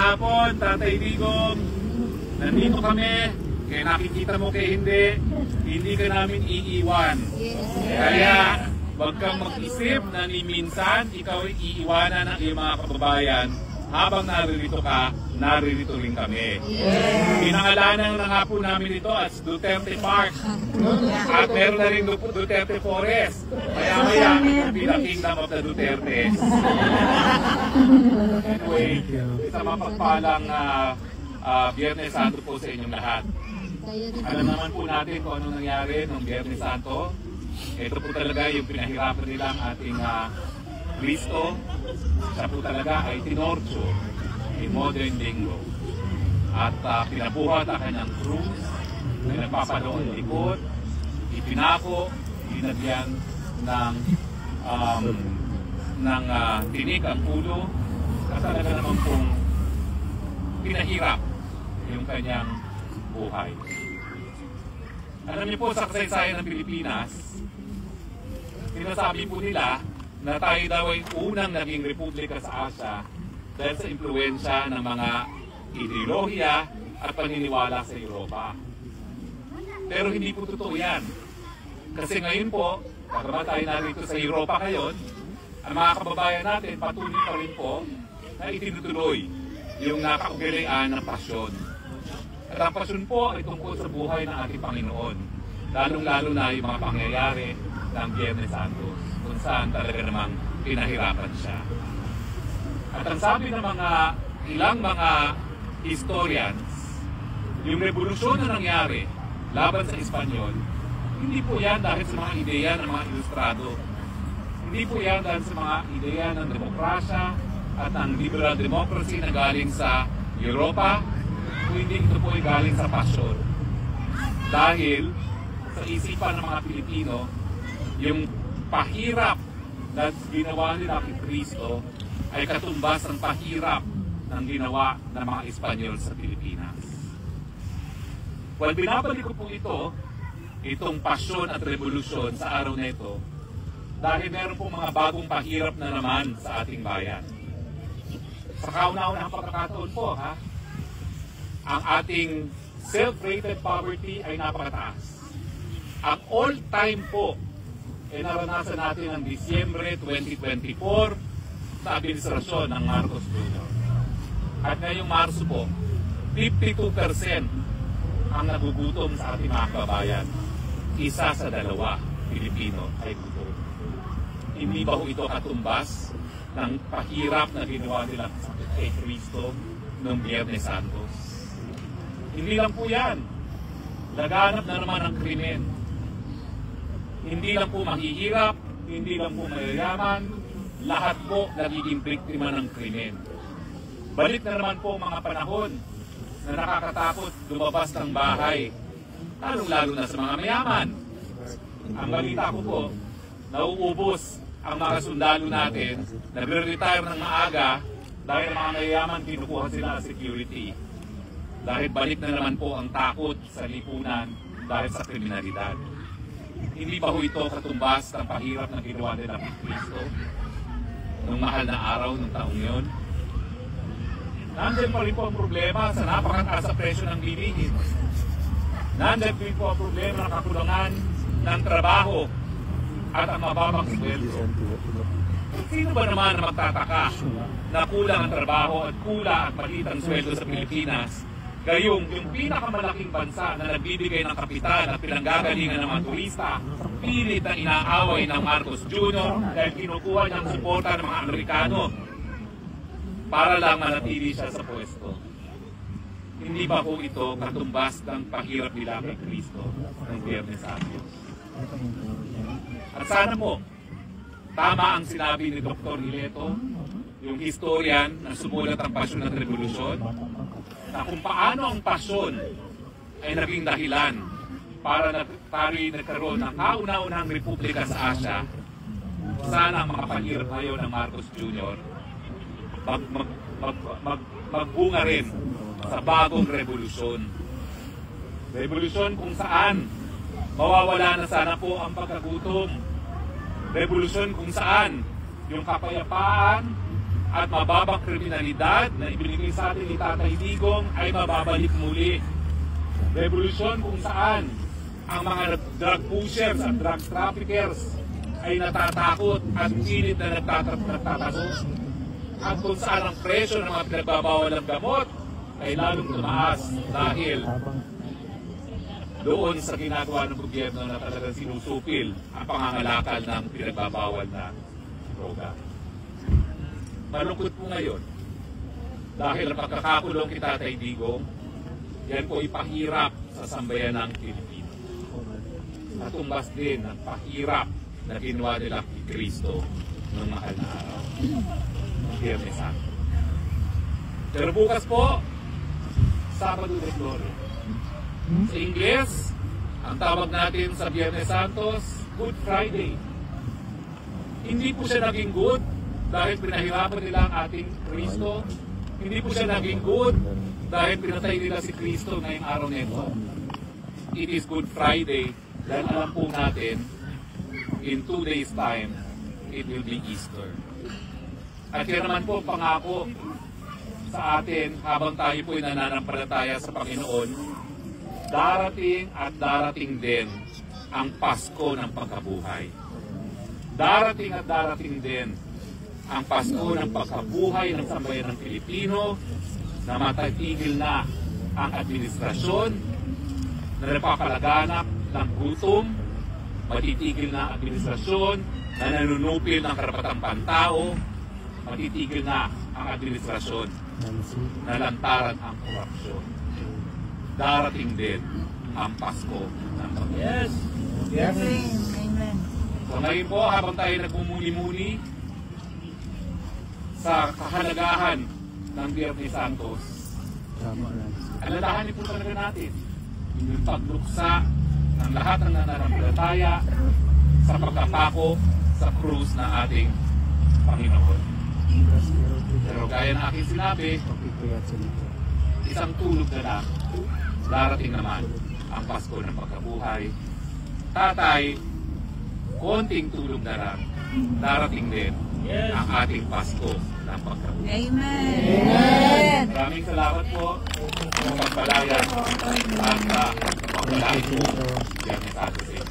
hapon, Tatay Digong. Nandito kami. Kaya nakikita mo kay hindi ka namin iiwan. Kaya huwag kang mag-isip na ni minsan ikaw ay iiwanan ng iyong mga kababayan. Habang naririto ka, naririto rin kami. Pinangalanan na nga po namin ito as Duterte Park. At meron na rin Duterte Forest. Maya-maya, it will be the kingdom of the Dutertes. Anyway, isang mapagpalang Biyernes Santo po sa inyong lahat. Alam naman po natin kung anong nangyari noong Biyernes Santo. Ito po talaga yung pinahirapan nila ang ating Kristo. Siya po talaga ay tinorture in modern linggo. At pinabuhat ang kanyang krus na nagpapaloon ng likod, ipinako, dinagyan ng tinik ang ulo, at talaga naman pong pinahirap yung kanyang buhay. Alam niyo po, sa kasaysayan ng Pilipinas, sinasabi po nila na tayo daw ay unang naging republika sa Asia dahil sa impluensya ng mga ideolohiya at paniniwala sa Europa. Pero hindi po totoo yan. Kasi ngayon po, pagkama tayo narito sa Europa ngayon, ang mga kababayan natin patuloy pa rin po na itinutuloy yung nakaugalian ng pasyon. At ang pasyon po ay tungkol sa buhay ng ating Panginoon, lalong-lalo na yung mga pangyayari ng Biyernes Santos, kung saan talaga namang pinahirapan siya. At ang sabi ng ilang mga historians, yung revolusyon na nangyari laban sa Espanyol, hindi po yan dahil sa mga ideya ng mga ilustrado. Hindi po yan dahil sa mga ideya ng demokrasya at ng liberal democracy na galing sa Europa, kung hindi ito po ay galing sa pasyon. Dahil sa isipan ng mga Pilipino, yung pahirap na ginawa nila kay Kristo ay katumbas ng pahirap ng ginawa ng mga Espanyol sa Pilipinas. Well, binabalik ko po itong pasyon at revolusyon sa araw na ito dahil meron pong mga bagong pahirap na naman sa ating bayan. Sa kauna-unahang pagkakataon po, ang ating self-rated poverty ay napakataas. Ang all-time po ay naranasan natin ng Disyembre 2024 sa administrasyon ng Marcos Jr. At ngayong Marso po, 52% ang nagugutom sa ating mga kababayan. Isa sa dalawa, Pilipino, ay gutom. Hindi ba ho ito katumbas ng pahirap na ginawa nila kay Kristo noong Biyernes Santos? Hindi lang po yan. Laganap na naman ang krimen. Hindi lang po mahihirap, hindi lang po mayayaman, lahat po nagiging biktima ng krimen. Balik na naman po mga panahon na nakakatakot lumabas ng bahay, lalong-lalo na sa mga mayaman. Ang balita ko po, nauubos ang mga sundalo natin, nagre-retire ng maaga dahil ang mga mayayaman kinukuha sila ng security. Dahil balik na naman po ang takot sa lipunan dahil sa kriminalidad. Hindi ba ho ito katumbas ng pahirap na ginawa nila ng Kristo nung mahal na araw ng taong yun? Nandiyan pa rin po ang problema sa napakataas sa presyo ng bilihin. Nandiyan din po ang problema ng kakulangan ng trabaho at ang mababang sweldo. Sino ba naman na magtataka na kulang ang trabaho at kulang ang palitang sweldo sa Pilipinas? Gayong yung pinakamalaking bansa na nagbibigay ng kapital at pinanggagalingan ng mga turista, pilit na inaaway ng Marcos Jr. dahil kinukuha niyang suporta ng mga Amerikano para lang manatili siya sa pwesto. Hindi ba po ito katumbas ng pahirap nila kay Kristo ng Biyernes Santos? At sana po, tama ang sinabi ni Dr. Hileto, yung historian na sumulat ang pasyon at revolusyon, na kung paano ang pasyon ay naging dahilan para tayo nagkaroon ng kauna-unahang republika sa Asia. Sana ang mga pahirap ngayon ng Marcos Jr. magbunga rin sa bagong revolusyon. Revolusyon kung saan mawawala na sana po ang pagkagutom. Revolusyon kung saan yung kapayapaan at mababang kriminalidad na ibinigay sa atin ni Tatay Digong ay mababalik muli. Revolusyon kung saan ang mga drug pushers at drug traffickers ay natatakot at pilit na nagtatago. At kung saan ang presyo ng mga pinagbabawal ng gamot ay lalong tumaas dahil doon sa ginagawa ng gobyerno na talagang sinusupil ang pangangalakal ng pinagbabawal na droga. Malungkot po ngayon dahil ang pagkakakulong kay Tatay Digong, yan po ipahirap sa sambayan ng Pilipino. Natumbas din ang pahirap na ginawa nila kay Kristo noong mahal na araw, ng Biyernes Santo. Pero bukas po, Sabado de Gloria. Sa Ingles, ang tawag natin sa Biyernes Santos, Good Friday. Hindi po siya naging good dahil pinahirapan nila ang ating Kristo. Hindi po siya naging good dahil pinatay nila si Kristo ngayong araw nito. It is Good Friday dahil alam po natin, in 2 days time, it will be Easter. At yan naman po pangako sa atin habang tayo po ay nananampalataya sa Panginoon, darating at darating din ang Pasko ng pagkabuhay. Darating at darating din ang Pasko ng pagkabuhay ng sambayan ng Pilipino na matatigil na ang administrasyon na napapalaganap ng gutom, matitigil na ang administrasyon na nanunupil ng karapatang pantao, matitigil na ang administrasyon na lantaran ang korupsyon. Darating din ang Pasko ng pagkabuhay. Yes. Amen. So ngayon po, habang tayo nagmumuni-muni sa kahalagahan ng Biyernes Santos, alalahanin po talaga natin yung pagluksa ng lahat ng nananampalataya sa pagkapako sa krus ng ating Panginoon. Pero gaya ng aking sinabi, isang tulog na lang, darating naman ang Pasko ng pagkabuhay. Tatay, konting tulog na lang, darating din ang ating Pasko ng pagkabuhay. Amen. Maraming salamat po sa pagpalayan at pagpalain po. Yan ang sa atin.